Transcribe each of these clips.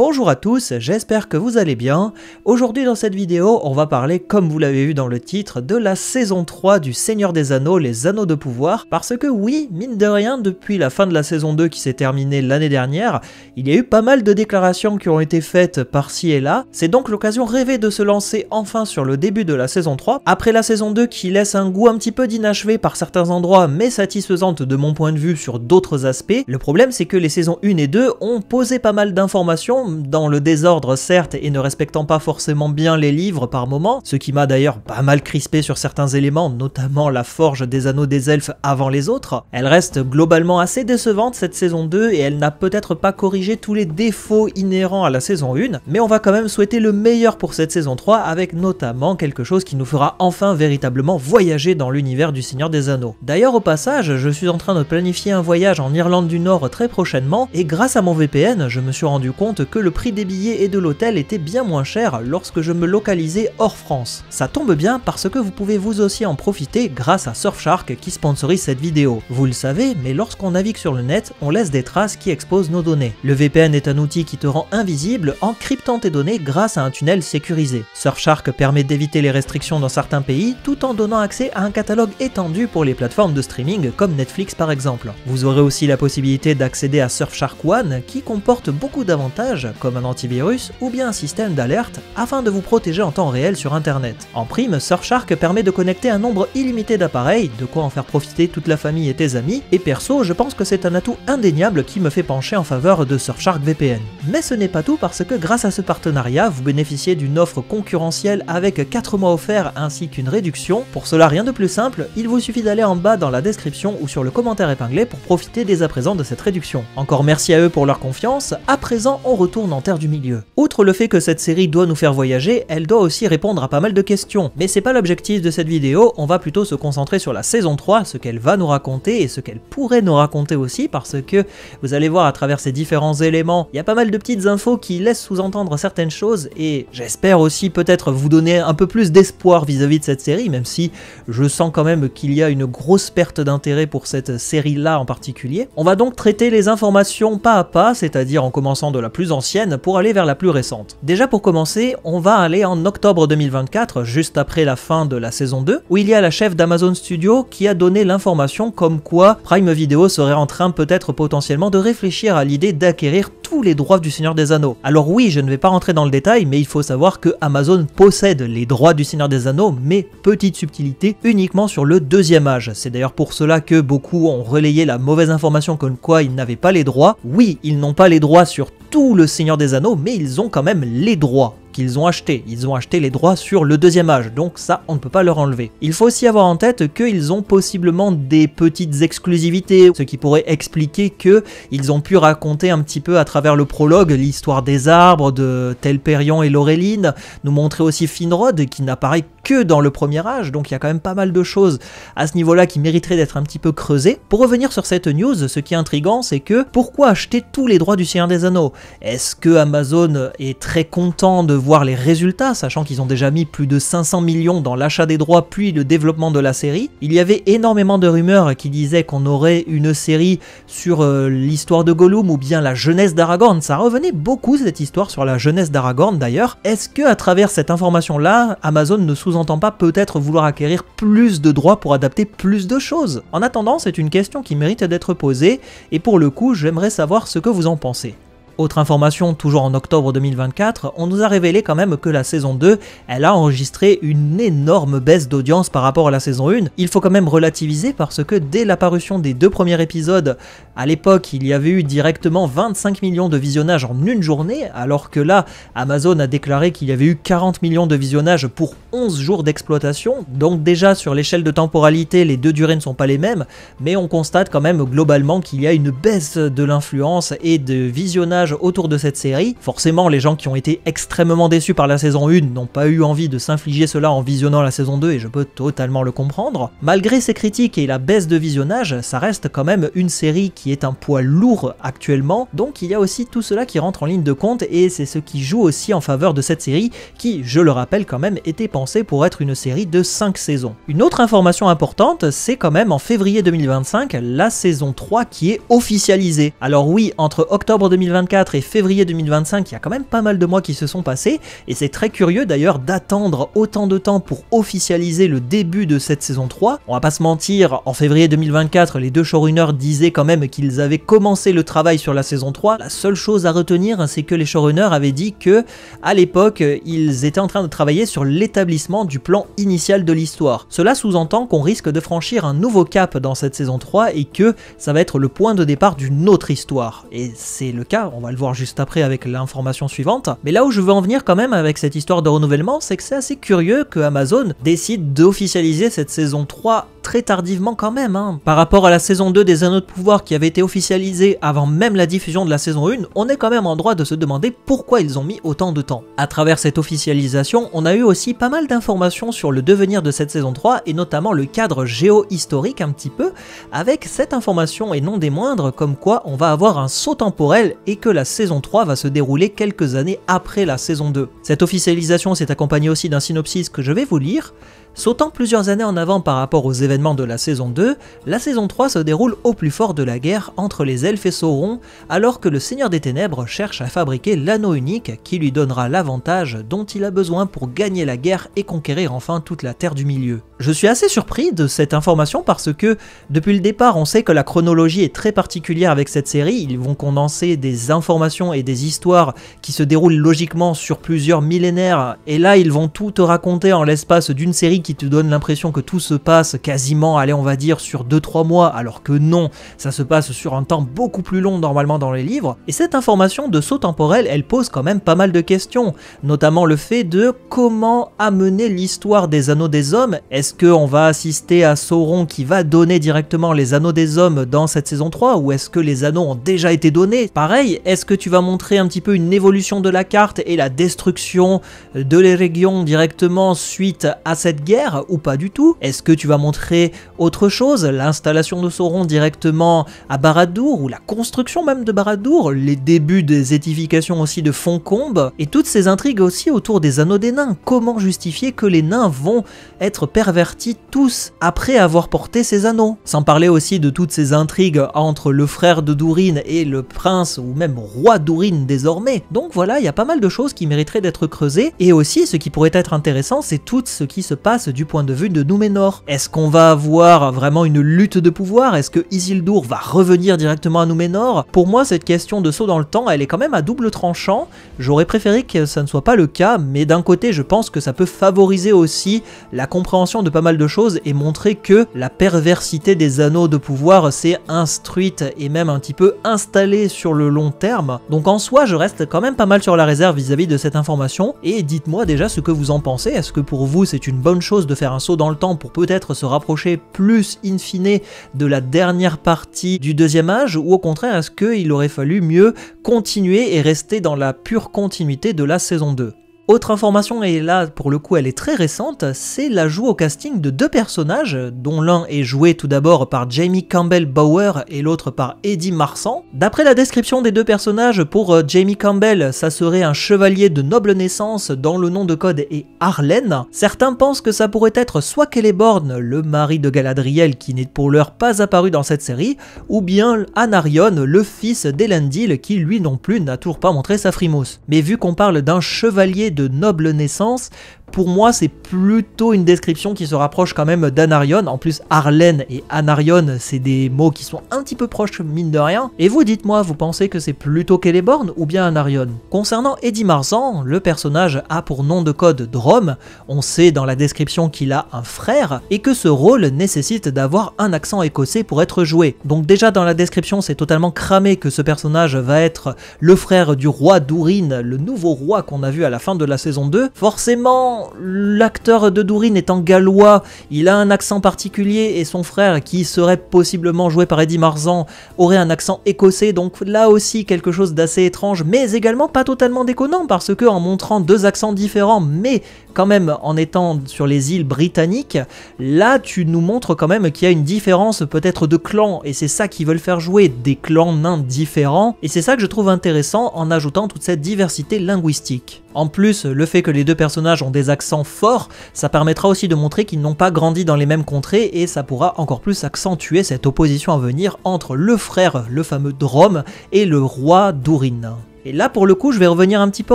Bonjour à tous, j'espère que vous allez bien. Aujourd'hui dans cette vidéo, on va parler, comme vous l'avez vu dans le titre, de la saison 3 du Seigneur des Anneaux, les Anneaux de Pouvoir, parce que oui, mine de rien, depuis la fin de la saison 2 qui s'est terminée l'année dernière, il y a eu pas mal de déclarations qui ont été faites par-ci et là. C'est donc l'occasion rêvée de se lancer enfin sur le début de la saison 3, après la saison 2 qui laisse un goût un petit peu d'inachevé par certains endroits, mais satisfaisante de mon point de vue sur d'autres aspects. Le problème c'est que les saisons 1 et 2 ont posé pas mal d'informations, dans le désordre certes et ne respectant pas forcément bien les livres par moments, ce qui m'a d'ailleurs pas mal crispé sur certains éléments, notamment la forge des anneaux des elfes avant les autres. Elle reste globalement assez décevante cette saison 2 et elle n'a peut-être pas corrigé tous les défauts inhérents à la saison 1, mais on va quand même souhaiter le meilleur pour cette saison 3 avec notamment quelque chose qui nous fera enfin véritablement voyager dans l'univers du Seigneur des Anneaux. D'ailleurs au passage, je suis en train de planifier un voyage en Irlande du Nord très prochainement et grâce à mon VPN, je me suis rendu compte que le prix des billets et de l'hôtel était bien moins cher lorsque je me localisais hors France. Ça tombe bien parce que vous pouvez vous aussi en profiter grâce à Surfshark qui sponsorise cette vidéo. Vous le savez, mais lorsqu'on navigue sur le net, on laisse des traces qui exposent nos données. Le VPN est un outil qui te rend invisible en cryptant tes données grâce à un tunnel sécurisé. Surfshark permet d'éviter les restrictions dans certains pays tout en donnant accès à un catalogue étendu pour les plateformes de streaming comme Netflix par exemple. Vous aurez aussi la possibilité d'accéder à Surfshark One qui comporte beaucoup d'avantages comme un antivirus ou bien un système d'alerte afin de vous protéger en temps réel sur internet. En prime, Surfshark permet de connecter un nombre illimité d'appareils, de quoi en faire profiter toute la famille et tes amis, et perso je pense que c'est un atout indéniable qui me fait pencher en faveur de Surfshark VPN. Mais ce n'est pas tout parce que grâce à ce partenariat, vous bénéficiez d'une offre concurrentielle avec 4 mois offerts ainsi qu'une réduction. Pour cela rien de plus simple, il vous suffit d'aller en bas dans la description ou sur le commentaire épinglé pour profiter dès à présent de cette réduction. Encore merci à eux pour leur confiance, à présent on retourne en terre du milieu. Outre le fait que cette série doit nous faire voyager, elle doit aussi répondre à pas mal de questions. Mais c'est pas l'objectif de cette vidéo, on va plutôt se concentrer sur la saison 3, ce qu'elle va nous raconter et ce qu'elle pourrait nous raconter aussi parce que vous allez voir à travers ces différents éléments, il y a pas mal de petites infos qui laissent sous-entendre certaines choses et j'espère aussi peut-être vous donner un peu plus d'espoir vis-à-vis de cette série, même si je sens quand même qu'il y a une grosse perte d'intérêt pour cette série-là en particulier. On va donc traiter les informations pas à pas, c'est-à-dire en commençant de la plus ancienne pour aller vers la plus récente. Déjà pour commencer, on va aller en octobre 2024, juste après la fin de la saison 2, où il y a la chef d'Amazon Studios qui a donné l'information comme quoi Prime Video serait en train peut-être potentiellement de réfléchir à l'idée d'acquérir tous les droits du Seigneur des Anneaux. Alors oui, je ne vais pas rentrer dans le détail, mais il faut savoir que Amazon possède les droits du Seigneur des Anneaux, mais petite subtilité, uniquement sur le deuxième âge. C'est d'ailleurs pour cela que beaucoup ont relayé la mauvaise information comme quoi ils n'avaient pas les droits. Oui, ils n'ont pas les droits sur tout le Seigneur des Anneaux, mais ils ont quand même les droits qu'ils ont acheté. Ils ont acheté les droits sur le deuxième âge, donc ça on ne peut pas leur enlever. Il faut aussi avoir en tête qu'ils ont possiblement des petites exclusivités, ce qui pourrait expliquer qu'ils ont pu raconter un petit peu à travers le prologue l'histoire des arbres, de Telperion et Laureline, nous montrer aussi Finrod qui n'apparaît que dans le premier âge, donc il y a quand même pas mal de choses à ce niveau-là qui mériteraient d'être un petit peu creusées. Pour revenir sur cette news, ce qui est intriguant, c'est que pourquoi acheter tous les droits du Seigneur des Anneaux? Est-ce que Amazon est très content de voir les résultats, sachant qu'ils ont déjà mis plus de 500 millions dans l'achat des droits puis le développement de la série? Il y avait énormément de rumeurs qui disaient qu'on aurait une série sur l'histoire de Gollum ou bien la jeunesse d'Aragorn. Ça revenait beaucoup cette histoire sur la jeunesse d'Aragorn d'ailleurs. Est-ce que à travers cette information-là, Amazon ne sous-entend pas peut-être vouloir acquérir plus de droits pour adapter plus de choses? En attendant, c'est une question qui mérite d'être posée et pour le coup, j'aimerais savoir ce que vous en pensez. Autre information, toujours en octobre 2024, on nous a révélé quand même que la saison 2, elle a enregistré une énorme baisse d'audience par rapport à la saison 1. Il faut quand même relativiser parce que dès l'apparition des 2 premiers épisodes, à l'époque, il y avait eu directement 25 millions de visionnages en une journée, alors que là, Amazon a déclaré qu'il y avait eu 40 millions de visionnages pour 11 jours d'exploitation. Donc déjà, sur l'échelle de temporalité, les deux durées ne sont pas les mêmes, mais on constate quand même globalement qu'il y a une baisse de l'influence et de visionnage autour de cette série. Forcément, les gens qui ont été extrêmement déçus par la saison 1 n'ont pas eu envie de s'infliger cela en visionnant la saison 2 et je peux totalement le comprendre. Malgré ces critiques et la baisse de visionnage, ça reste quand même une série qui est un poids lourd actuellement, donc il y a aussi tout cela qui rentre en ligne de compte et c'est ce qui joue aussi en faveur de cette série qui, je le rappelle quand même, était pensée pour être une série de 5 saisons. Une autre information importante, c'est quand même en février 2025, la saison 3 qui est officialisée. Alors oui, entre octobre 2024 2024 et février 2025, il y a quand même pas mal de mois qui se sont passés, et c'est très curieux d'ailleurs d'attendre autant de temps pour officialiser le début de cette saison 3. On va pas se mentir, en février 2024, les deux showrunners disaient quand même qu'ils avaient commencé le travail sur la saison 3. La seule chose à retenir, c'est que les showrunners avaient dit que, à l'époque, ils étaient en train de travailler sur l'établissement du plan initial de l'histoire. Cela sous-entend qu'on risque de franchir un nouveau cap dans cette saison 3 et que ça va être le point de départ d'une autre histoire. Et c'est le cas, on va le voir juste après avec l'information suivante. Mais là où je veux en venir quand même avec cette histoire de renouvellement, c'est que c'est assez curieux que Amazon décide d'officialiser cette saison 3 très tardivement quand même. Par rapport à la saison 2 des Anneaux de Pouvoir qui avait été officialisée avant même la diffusion de la saison 1, on est quand même en droit de se demander pourquoi ils ont mis autant de temps. À travers cette officialisation, on a eu aussi pas mal d'informations sur le devenir de cette saison 3 et notamment le cadre géo-historique un petit peu, avec cette information et non des moindres comme quoi on va avoir un saut temporel et que la saison 3 va se dérouler quelques années après la saison 2. Cette officialisation s'est accompagnée aussi d'un synopsis que je vais vous lire. Sautant plusieurs années en avant par rapport aux événements de la saison 2, la saison 3 se déroule au plus fort de la guerre entre les elfes et Sauron, alors que le Seigneur des Ténèbres cherche à fabriquer l'anneau unique qui lui donnera l'avantage dont il a besoin pour gagner la guerre et conquérir enfin toute la Terre du Milieu. Je suis assez surpris de cette information parce que depuis le départ on sait que la chronologie est très particulière avec cette série, ils vont condenser des informations et des histoires qui se déroulent logiquement sur plusieurs millénaires et là ils vont tout te raconter en l'espace d'une série qui te donne l'impression que tout se passe quasiment, allez on va dire sur 2-3 mois, alors que non, ça se passe sur un temps beaucoup plus long normalement dans les livres. Et cette information de saut temporel, elle pose quand même pas mal de questions, notamment le fait de comment amener l'histoire des Anneaux des Hommes. Est-ce qu'on va assister à Sauron qui va donner directement les Anneaux des Hommes dans cette saison 3, ou est-ce que les anneaux ont déjà été donnés? Pareil, est-ce que tu vas montrer un petit peu une évolution de la carte et la destruction de l'Eregion directement suite à cette guerre ou pas du tout? Est-ce que tu vas montrer autre chose, l'installation de Sauron directement à Barad-dûr ou la construction même de Barad-dûr, les débuts des édifications aussi de Foncombe et toutes ces intrigues aussi autour des Anneaux des Nains? Comment justifier que les nains vont être pervertis tous après avoir porté ces anneaux? Sans parler aussi de toutes ces intrigues entre le frère de Durin et le prince ou même roi Durin désormais. Donc voilà, il y a pas mal de choses qui mériteraient d'être creusées et aussi ce qui pourrait être intéressant, c'est tout ce qui se passe du point de vue de Númenor. Est-ce qu'on va avoir vraiment une lutte de pouvoir? Est-ce que Isildur va revenir directement à Númenor? Pour moi, cette question de saut dans le temps, elle est quand même à double tranchant. J'aurais préféré que ça ne soit pas le cas, mais d'un côté, je pense que ça peut favoriser aussi la compréhension de pas mal de choses et montrer que la perversité des anneaux de pouvoir s'est instruite et même un petit peu installée sur le long terme. Donc en soi, je reste quand même pas mal sur la réserve vis-à-vis de cette information et dites-moi déjà ce que vous en pensez. Est-ce que pour vous, c'est une bonne chose de faire un saut dans le temps pour peut-être se rapprocher plus in fine de la dernière partie du deuxième âge, ou au contraire est-ce qu'il aurait fallu mieux continuer et rester dans la pure continuité de la saison 2? Autre information, et là pour le coup elle est très récente, c'est l'ajout au casting de deux personnages, dont l'un est joué tout d'abord par Jamie Campbell Bower et l'autre par Eddie Marsan. D'après la description des deux personnages, pour Jamie Campbell, ça serait un chevalier de noble naissance dont le nom de code est Arlen. Certains pensent que ça pourrait être soit Celeborn, le mari de Galadriel qui n'est pour l'heure pas apparu dans cette série, ou bien Anarion, le fils d'Elendil qui lui non plus n'a toujours pas montré sa frimousse. Mais vu qu'on parle d'un chevalier de noble naissance, pour moi c'est plutôt une description qui se rapproche quand même d'Anarion. En plus Arlen et Anarion c'est des mots qui sont un petit peu proches mine de rien. Et vous dites-moi, vous pensez que c'est plutôt Celeborn ou bien Anarion? Concernant Eddie Marsan, le personnage a pour nom de code Drom. On sait dans la description qu'il a un frère et que ce rôle nécessite d'avoir un accent écossais pour être joué. Donc déjà dans la description c'est totalement cramé que ce personnage va être le frère du roi Durin, le nouveau roi qu'on a vu à la fin de la saison 2. Forcément l'acteur de Durin étant gallois, il a un accent particulier et son frère, qui serait possiblement joué par Eddie Marsan, aurait un accent écossais, donc là aussi quelque chose d'assez étrange, mais également pas totalement déconnant, parce que en montrant deux accents différents, mais quand même en étant sur les îles britanniques, là tu nous montres quand même qu'il y a une différence peut-être de clans, et c'est ça qu'ils veulent faire jouer, des clans nains différents, et c'est ça que je trouve intéressant en ajoutant toute cette diversité linguistique. En plus, le fait que les deux personnages ont des accents forts, ça permettra aussi de montrer qu'ils n'ont pas grandi dans les mêmes contrées et ça pourra encore plus accentuer cette opposition à venir entre le frère, le fameux Drom, et le roi Durin. Et là pour le coup je vais revenir un petit peu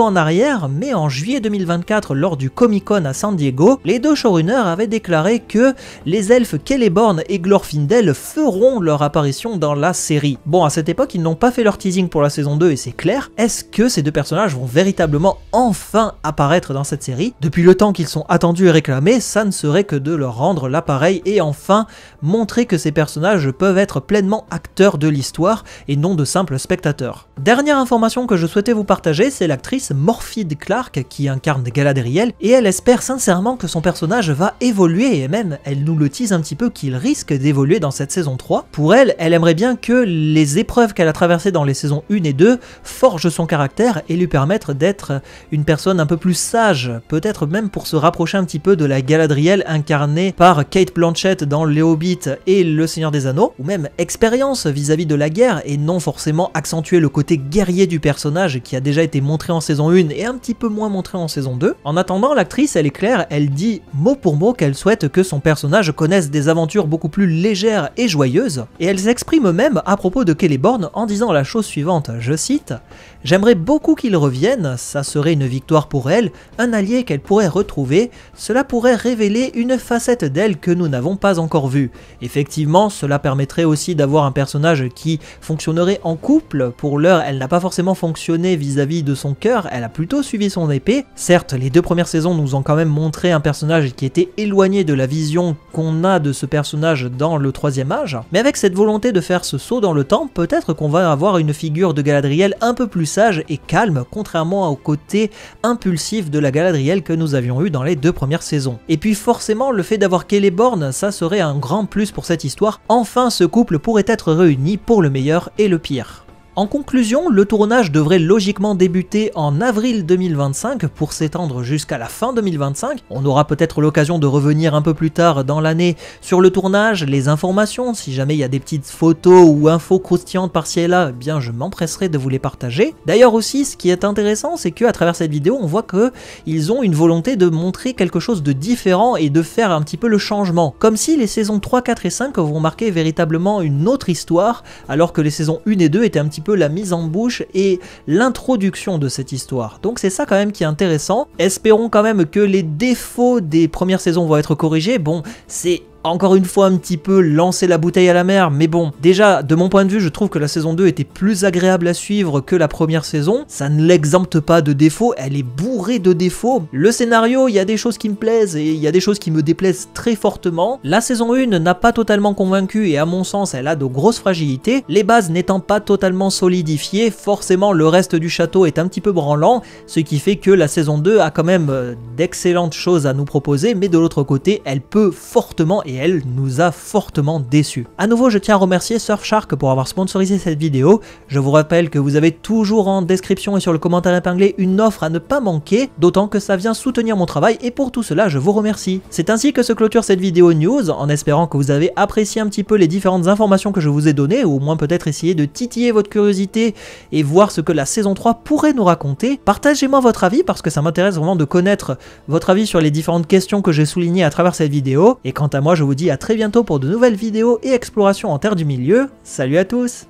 en arrière, mais en juillet 2024 lors du Comic-Con à San Diego, les deux showrunners avaient déclaré que les elfes Celeborn et Glorfindel feront leur apparition dans la série. Bon, à cette époque ils n'ont pas fait leur teasing pour la saison 2 et c'est clair. Est-ce que ces deux personnages vont véritablement enfin apparaître dans cette série? Depuis le temps qu'ils sont attendus et réclamés, ça ne serait que de leur rendre l'appareil et enfin montrer que ces personnages peuvent être pleinement acteurs de l'histoire et non de simples spectateurs. Dernière information que je souhaitais vous partager, c'est l'actrice Morphy Clark qui incarne Galadriel et elle espère sincèrement que son personnage va évoluer et même elle nous le tease un petit peu qu'il risque d'évoluer dans cette saison 3. Pour elle, elle aimerait bien que les épreuves qu'elle a traversées dans les saisons 1 et 2 forgent son caractère et lui permettre d'être une personne un peu plus sage, peut-être même pour se rapprocher un petit peu de la Galadriel incarnée par Cate Blanchett dans Le Hobbit et Le Seigneur des Anneaux, ou même expérience vis-à-vis de la guerre et non forcément accentuer le côté guerrier du personnage qui a déjà été montré en saison 1 et un petit peu moins montré en saison 2. En attendant, l'actrice elle est claire, elle dit mot pour mot qu'elle souhaite que son personnage connaisse des aventures beaucoup plus légères et joyeuses, et elle s'exprime même à propos de Celeborn en disant la chose suivante, je cite: « J'aimerais beaucoup qu'il revienne, ça serait une victoire pour elle, un allié qu'elle pourrait retrouver, cela pourrait révéler une facette d'elle que nous n'avons pas encore vue. Effectivement, cela permettrait aussi d'avoir un personnage qui fonctionnerait en couple, pour l'heure elle n'a pas forcément fonctionné vis-à-vis de son cœur, elle a plutôt suivi son épée. Certes, les deux premières saisons nous ont quand même montré un personnage qui était éloigné de la vision qu'on a de ce personnage dans le troisième âge, mais avec cette volonté de faire ce saut dans le temps, peut-être qu'on va avoir une figure de Galadriel un peu plus sage et calme, contrairement au côté impulsif de la Galadriel que nous avions eu dans les deux premières saisons. Et puis forcément, le fait d'avoir Celeborn, ça serait un grand plus pour cette histoire. Enfin, ce couple pourrait être réuni pour le meilleur et le pire. En conclusion, le tournage devrait logiquement débuter en avril 2025 pour s'étendre jusqu'à la fin 2025. On aura peut-être l'occasion de revenir un peu plus tard dans l'année sur le tournage, les informations, si jamais il y a des petites photos ou infos croustillantes par-ci et là, eh bien je m'empresserai de vous les partager. D'ailleurs aussi, ce qui est intéressant, c'est qu'à travers cette vidéo, on voit qu'ils ont une volonté de montrer quelque chose de différent et de faire un petit peu le changement. Comme si les saisons 3, 4 et 5 vont marquer véritablement une autre histoire, alors que les saisons 1 et 2 étaient un petit peu la mise en bouche et l'introduction de cette histoire. Donc c'est ça quand même qui est intéressant. Espérons quand même que les défauts des premières saisons vont être corrigés. Bon, c'est encore une fois un petit peu lancer la bouteille à la mer, mais bon, déjà de mon point de vue je trouve que la saison 2 était plus agréable à suivre que la première saison, ça ne l'exempte pas de défauts, elle est bourrée de défauts. Le scénario, il y a des choses qui me plaisent et il y a des choses qui me déplaisent très fortement. La saison 1 n'a pas totalement convaincu et à mon sens elle a de grosses fragilités, les bases n'étant pas totalement solidifiées, forcément le reste du château est un petit peu branlant, ce qui fait que la saison 2 a quand même d'excellentes choses à nous proposer, mais de l'autre côté elle peut fortement et elle nous a fortement déçus. A nouveau, je tiens à remercier Surfshark pour avoir sponsorisé cette vidéo. Je vous rappelle que vous avez toujours en description et sur le commentaire épinglé une offre à ne pas manquer, d'autant que ça vient soutenir mon travail et pour tout cela, je vous remercie. C'est ainsi que se clôture cette vidéo news, en espérant que vous avez apprécié un petit peu les différentes informations que je vous ai données, ou au moins peut-être essayer de titiller votre curiosité et voir ce que la saison 3 pourrait nous raconter. Partagez-moi votre avis parce que ça m'intéresse vraiment de connaître votre avis sur les différentes questions que j'ai soulignées à travers cette vidéo. Et quant à moi, je vous dis à très bientôt pour de nouvelles vidéos et explorations en Terre du Milieu. Salut à tous!